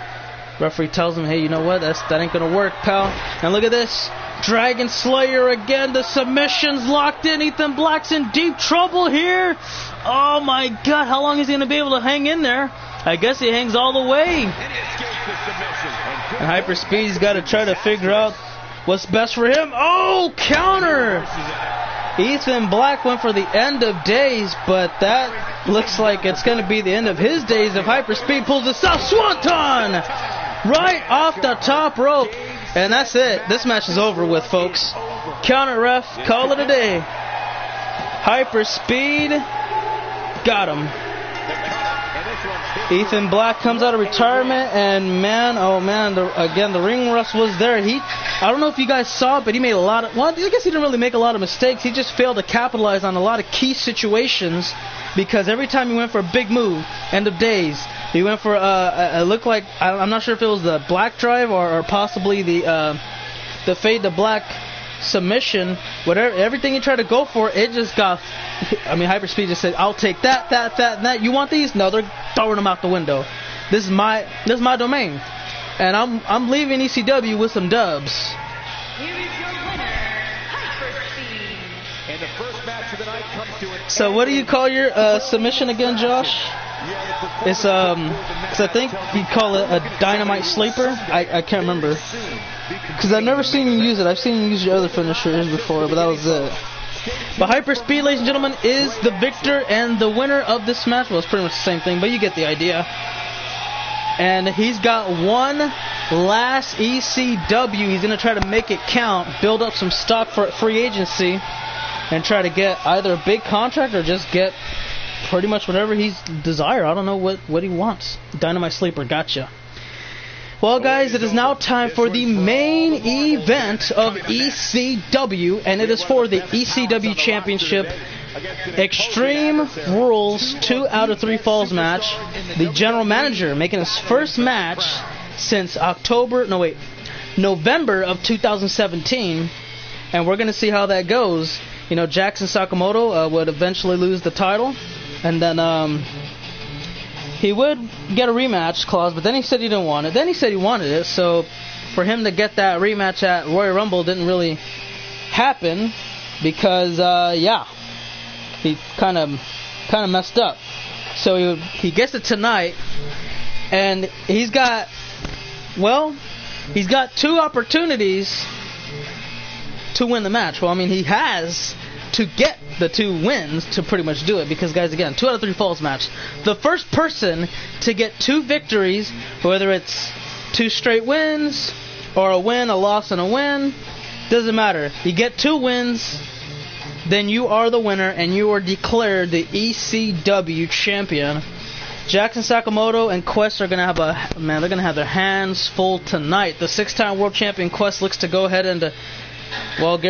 Referee tells him, hey, you know what? That ain't going to work, pal. And look at this. Dragon Slayer again. The submission's locked in. Ethan Black's in deep trouble here. Oh, my God. How long is he going to be able to hang in there? I guess he hangs all the way. And Hyperspeed's got to try to figure out what's best for him. Oh, counter! Ethan Black went for the end of days, but that looks like it's going to be the end of his days if Hyperspeed pulls the South Swanton right off the top rope. And that's it. This match is over with, folks. Counter ref, call it a day. Hyperspeed got him. Ethan Black comes out of retirement, and man, oh man, the ring rust was there. I don't know if you guys saw it, but he made a lot of, well, I guess he didn't really make a lot of mistakes. He just failed to capitalize on a lot of key situations, because every time he went for a big move, end of days, he went for, it looked like, I'm not sure if it was the black drive or possibly the fade to black submission, whatever, everything he tried to go for, it just got, I mean, Hyperspeed just said, I'll take that, and that. You want these? No, they're throwing them out the window. This is my domain. And I'm leaving ECW with some dubs. Here is your winner, Hyperspeed. And the first match of the night comes to an So what do you call your submission again, Josh? It's cause I think you call it a dynamite sleeper. I can't remember. Because I've never seen you use it. I've seen you use your other finishers before, but that was it. But Hyperspeed, ladies and gentlemen, is the victor and the winner of this match. Well, it's pretty much the same thing, but you get the idea. And he's got one last ECW. He's going to try to make it count, build up some stock for free agency, and try to get either a big contract or just get pretty much whatever he's desire. I don't know what he wants. Dynamite Sleeper, gotcha. Well, guys, it is now time for the main event of ECW, and it is for the ECW Championship Extreme Rules 2 out of 3 Falls match. The general manager making his first match since November of 2017, and we're going to see how that goes. You know, Jackson Sakamoto would eventually lose the title, and then he would get a rematch clause, but then he said he didn't want it. Then he said he wanted it, so for him to get that rematch at Royal Rumble didn't really happen because, he kind of messed up. So he gets it tonight, and he's got 2 opportunities to win the match. Well, I mean, he has to get the 2 wins to pretty much do it, because, guys, again, 2 out of 3 falls match. The first person to get 2 victories, whether it's 2 straight wins or a win, a loss, and a win, doesn't matter. You get 2 wins, then you are the winner, and you are declared the ECW champion. Jackson Sakamoto and Quest are gonna have their hands full tonight. The 6-time world champion Quest looks to go ahead and get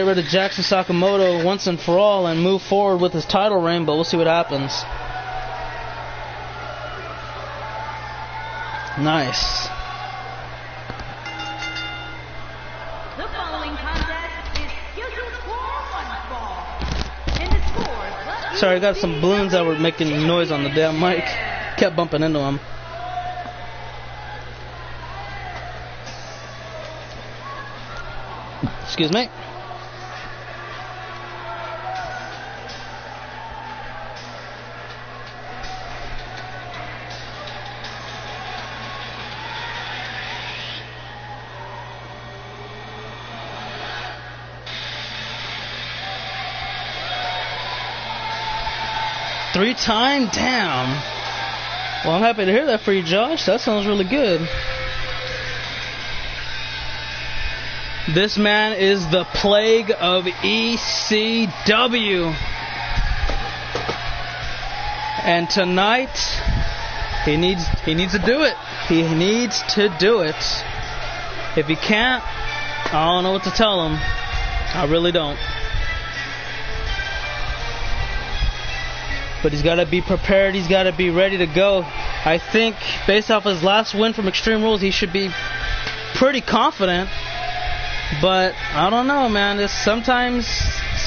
rid of Jackson Sakamoto once and for all and move forward with his title reign, but we'll see what happens. Nice. The following contest is scheduled for one fall. And the scores. Sorry, I got some balloons that were making noise on the damn mic. Kept bumping into them. Excuse me. Three-time down. Well, I'm happy to hear that for you, Josh. That sounds really good. This man is the plague of ECW. And tonight, he needs to do it. He needs to do it. If he can't, I don't know what to tell him. I really don't. But he's got to be prepared. He's got to be ready to go. I think, based off his last win from Extreme Rules, he should be pretty confident. But I don't know, man. Sometimes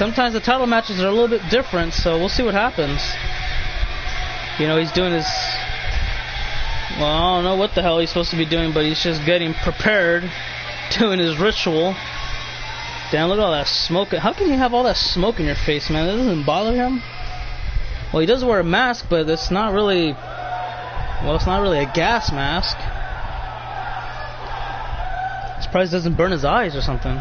sometimes the title matches are a little bit different, so we'll see what happens. You know, he's doing his... Well, I don't know what the hell he's supposed to be doing, but he's just getting prepared, doing his ritual. Damn, look at all that smoke. How can you have all that smoke in your face, man? That doesn't bother him? Well, he does wear a mask, but it's not really... Well, it's not really a gas mask. I'm surprised it doesn't burn his eyes or something.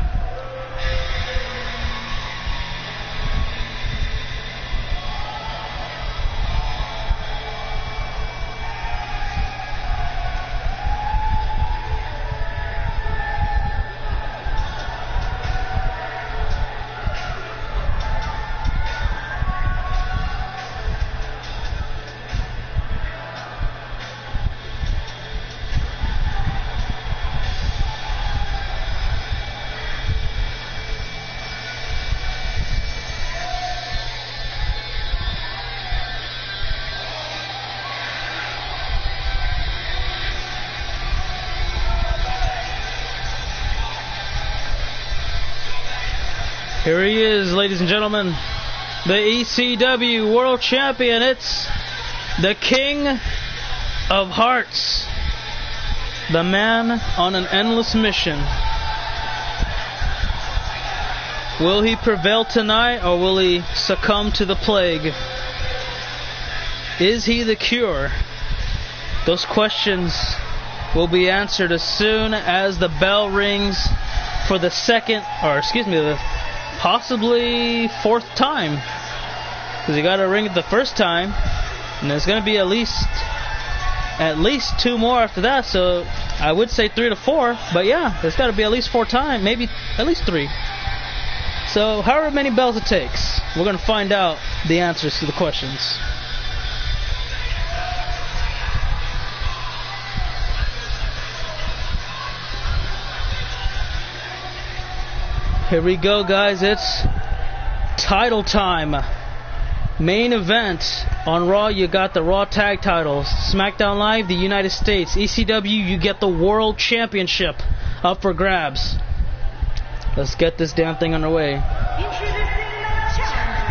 Here he is, ladies and gentlemen, the ECW World Champion. It's the King of Hearts, the man on an endless mission. Will he prevail tonight, or will he succumb to the plague? Is he the cure? Those questions will be answered as soon as the bell rings for the second, or excuse me, the possibly fourth time, because you got to ring it the first time, and there's going to be at least two more after that. So I would say 3 to 4, but yeah, there's got to be at least 4 times, maybe at least 3. So however many bells it takes, we're going to find out the answers to the questions. Here we go, guys. It's title time. Main event on Raw. You got the Raw Tag Titles. SmackDown Live, the United States. ECW, you get the World Championship up for grabs. Let's get this damn thing underway. Introducing the challenger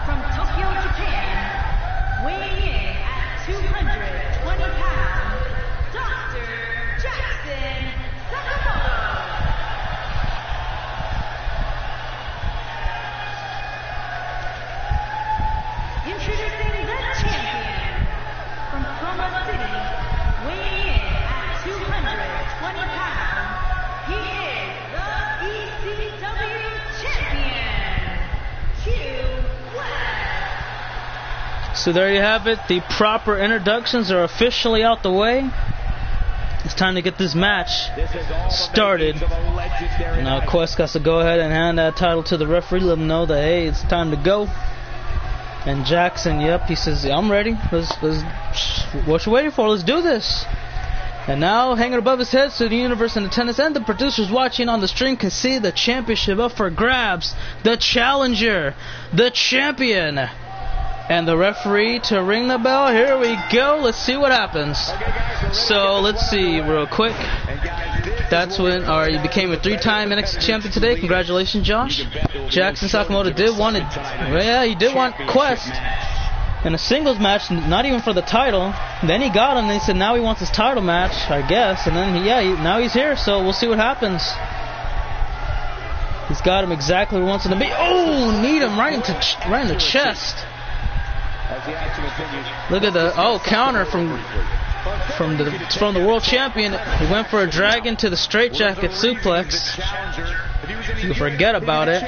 from Tokyo, Japan, weighing in at 220 pounds, Dr. Jackson Sakamoto. Introducing the champion from Soma City, weighing in at 220 pounds, he is the ECW champion, Q West. So there you have it. The proper introductions are officially out the way. It's time to get this match started. Now Quest has to go ahead and hand that title to the referee, let him know that, hey, it's time to go. And Jackson, yep, he says, I'm ready. Let's what you waiting for? Let's do this. And now, hanging above his head, so the universe in attendance and the producers watching on the stream can see the championship up for grabs. The challenger, the champion, and the referee to ring the bell. Here we go. Let's see what happens. So let's see real quick. That's when, he became a 3-time NXT champion today. Congratulations, Josh. Jackson Sakamoto did want it. Yeah, he did want Quest in a singles match, not even for the title. Then he got him, and he said now he wants his title match, I guess. And then now he's here, so we'll see what happens. He's got him exactly where he wants him to be. Oh, need him right in the chest. Look at the counter from the world champion. He went for a dragon to the straightjacket suplex. You forget about it.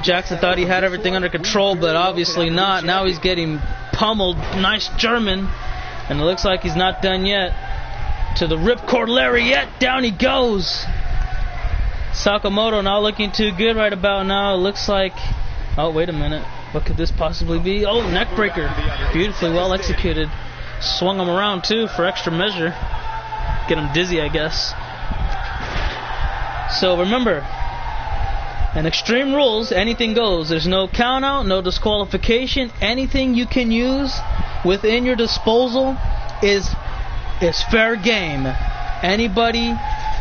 Jackson thought he had everything under control, but obviously not. Now he's getting pummeled. Nice German. And it looks like he's not done yet. To the ripcord lariat. Down he goes. Sakamoto not looking too good right about now. It looks like... Oh, wait a minute. What could this possibly be? Oh, neckbreaker. Beautifully well executed. Swung him around, too, for extra measure. Get him dizzy, I guess. So, remember... in Extreme Rules, anything goes. There's no count out, no disqualification. Anything you can use within your disposal is fair game. Anybody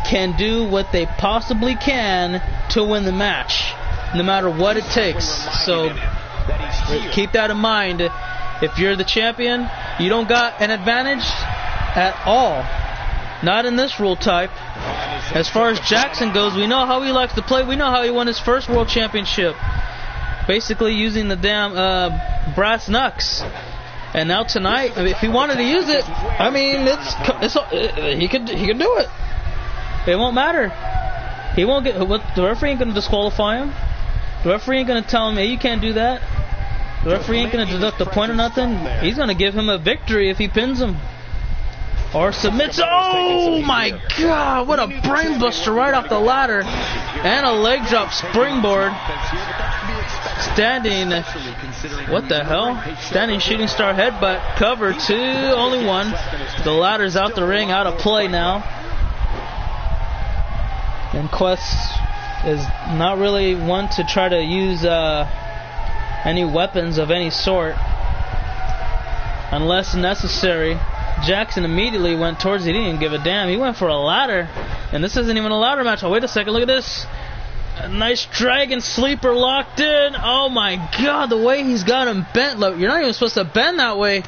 can do what they possibly can to win the match. no matter what it takes. So keep that in mind. If you're the champion, you don't got an advantage at all. Not in this rule type. As far as Jackson goes, we know how he likes to play. We know how he won his first world championship. Basically using the damn brass knucks. And now tonight, if he wanted to use it, I mean, he could do it. It won't matter. He won't get. The referee ain't gonna disqualify him. The referee ain't gonna tell him, hey, you can't do that. The referee ain't gonna deduct a point or nothing. He's gonna give him a victory if he pins him or submits. Oh my God! What a brainbuster right off the ladder and a leg drop springboard. Standing, what the hell? Standing shooting star headbutt, cover 2, only 1. The ladder's out the ring, out of play now. And Quest is not really one to try to use any weapons of any sort unless necessary. Jackson immediately went towards it. He didn't give a damn. He went for a ladder. And this isn't even a ladder match. Oh, wait a second. Look at this. A nice dragon sleeper locked in. Oh my God, the way he's got him bent. Look, you're not even supposed to bend that way.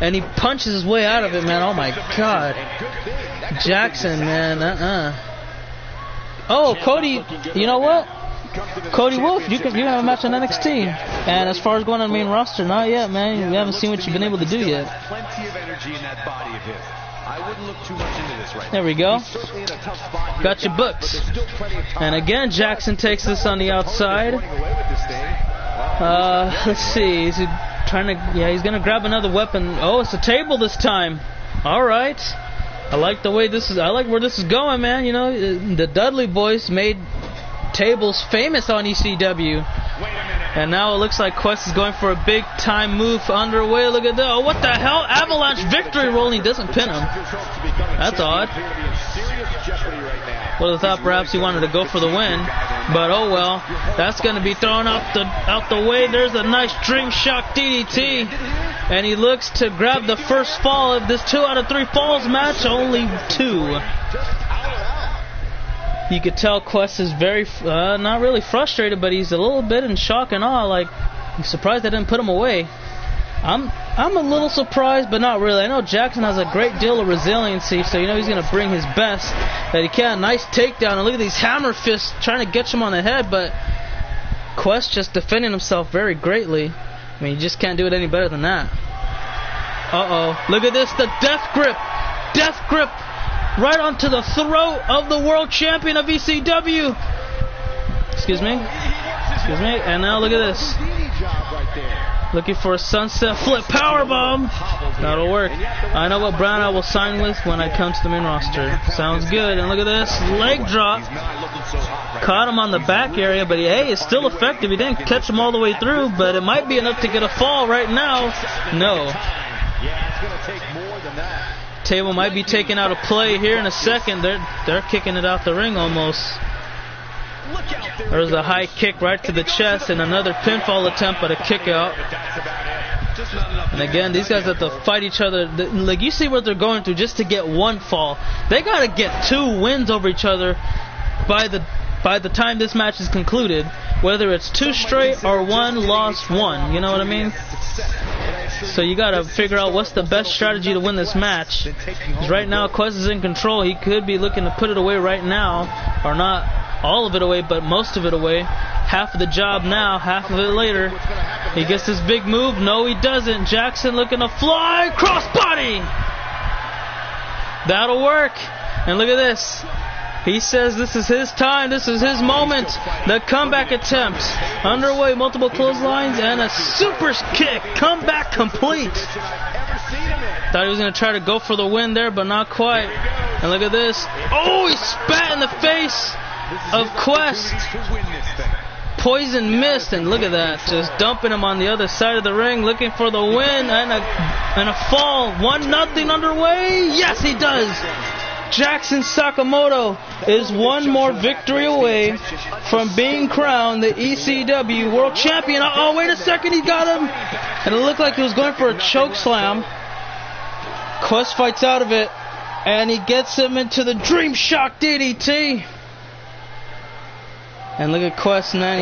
And he punches his way out of it, man. Oh my God. Jackson, man. Oh, Cody, you know what? Cody Wolf, you can have a match on NXT. And as far as going on the main roster, not yet, man. We haven't seen what you've been able to do yet. Plenty of energy in that body of his. I wouldn't look too much into this right now. There we go. He's certainly in a tough spot here, Got your books. but there's still plenty of time. And again, Jackson takes this on the outside. Let's see. Is he trying to? Yeah, he's gonna grab another weapon. Oh, it's a table this time. All right. I like the way this is. I like where this is going, man. You know, the Dudley boys made tables famous on ECW. And now it looks like Quest is going for a big time move underway. Look at that. Oh, what the hell? Avalanche victory roll and he doesn't pin him. That's odd. Would have thought perhaps he wanted to go for the win. But oh well. That's going to be thrown out the way. There's a nice Dream Shock DDT. And he looks to grab the first fall of this 2 out of 3 falls match. Only 2. You could tell Quest is very, not really frustrated, but he's a little bit in shock and awe. Like, he's surprised I didn't put him away. I'm a little surprised, but not really. I know Jackson has a great deal of resiliency, so you know he's going to bring his best that he can. Nice takedown, and look at these hammer fists trying to get him on the head, but Quest just defending himself very greatly. I mean, you just can't do it any better than that. Uh-oh. Look at this, the death grip. Death grip. Right onto the throat of the world champion of ECW. Excuse me. And now look at this. Looking for a sunset flip powerbomb. That'll work. I know what brand I will sign with when I come to the main roster. Sounds good. And look at this. Leg drop. Caught him on the back area, but hey, it's still effective. He didn't catch him all the way through, but it might be enough to get a fall right now. No. Yeah, it's going to take more than that. Table might be taken out of play here in a second. They're kicking it out the ring almost. There's a high kick right to the chest and another pinfall attempt, but a kick out. And again, these guys have to fight each other. Like, you see what they're going through just to get one fall. They got to get 2 wins over each other by the time this match is concluded. Whether it's 2 straight or 1 lost 1. You know what I mean? So you gotta figure out what's the best strategy to win this match. Because right now Quest is in control. He could be looking to put it away right now, or not all of it away, but most of it away. Half of the job now, half of it later. He gets this big move. No, he doesn't. Jackson looking to fly crossbody. That'll work. And look at this. He says this is his time, this is his moment. The comeback attempt underway, multiple clotheslines and a super kick. Comeback complete. Thought he was going to try to go for the win there, but not quite. And look at this. Oh, he spat in the face of Quest. Poison mist, and look at that. Just dumping him on the other side of the ring, looking for the win and a fall. 1-0 underway. Yes, he does. Jackson Sakamoto is one more victory away from being crowned the ECW World Champion. Oh, wait a second, he got him. And it looked like he was going for a choke slam. Quest fights out of it, and he gets him into the Dream Shock DDT. And look at Quest, man.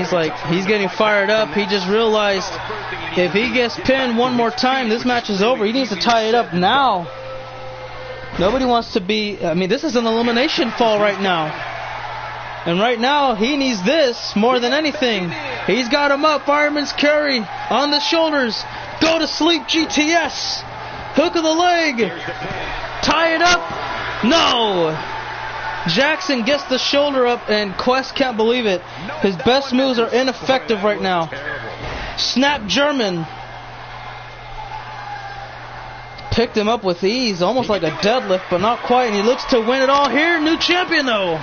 He's getting fired up. He just realized if he gets pinned one more time, this match is over. He needs to tie it up now. Nobody wants to be... I mean, this is an elimination fall right now. And right now, he needs this more than anything. He's got him up. Fireman's carry on the shoulders. Go to sleep, GTS. Hook of the leg. Tie it up. No. Jackson gets the shoulder up, and Quest can't believe it. His best moves are ineffective right now. Snap German. Picked him up with ease, almost like a deadlift, but not quite. And he looks to win it all here. New champion, though.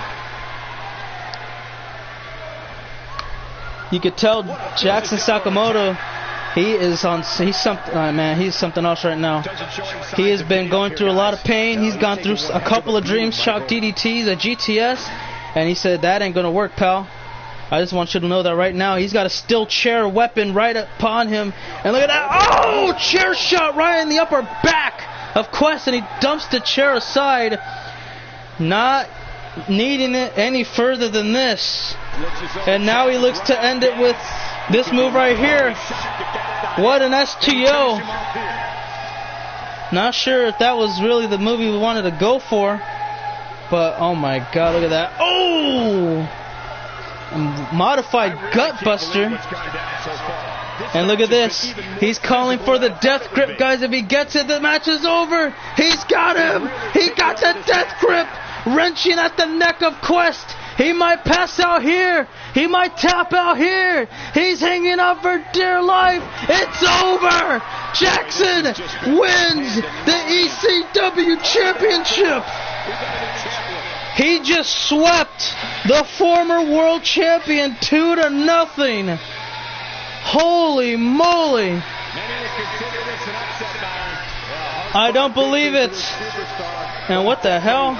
You could tell Jackson Sakamoto, he's something else right now. He has been going through a lot of pain. He's gone through a couple of Dream Shock DDTs at GTS, and he said, that ain't gonna work, pal. I just want you to know that right now. He's got a steel chair weapon right upon him, and look at that. Oh, chair shot right in the upper back of Quest, and he dumps the chair aside, not needing it any further than this. And now he looks to end it with this move right here. What an STO. Not sure if that was really the move he wanted to go for, but oh my god, look at that. Oh! Modified gut buster. And look at this. He's calling for the death grip, guys. If he gets it, the match is over. He's got him. He got the death grip. Wrenching at the neck of Quest. He might pass out here. He might tap out here. He's hanging on for dear life. It's over. Jackson wins the ECW Championship. He just swept the former world champion 2-0. Holy moly. I don't believe it. And what the hell?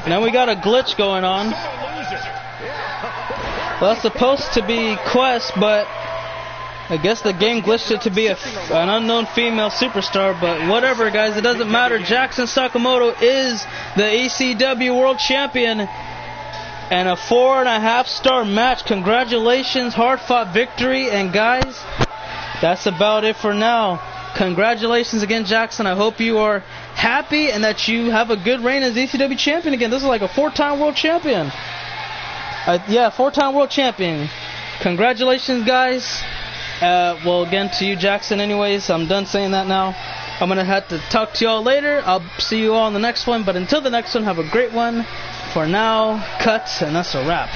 Now we got a glitch going on. Well, that's supposed to be Quest, but I guess the game glitched it to be an unknown female superstar, but whatever, guys, it doesn't matter. Jackson Sakamoto is the ECW World Champion, and a 4.5-star match. Congratulations, hard-fought victory, and guys, that's about it for now. Congratulations again, Jackson. I hope you are happy and that you have a good reign as ECW champion again. This is like a 4-time world champion. Yeah, 4-time world champion. Congratulations, guys. Well, again, to you, Jackson, anyways, I'm done saying that now. I'm going to have to talk to y'all later. I'll see you all in the next one. But until the next one, have a great one. For now, cut, and that's a wrap.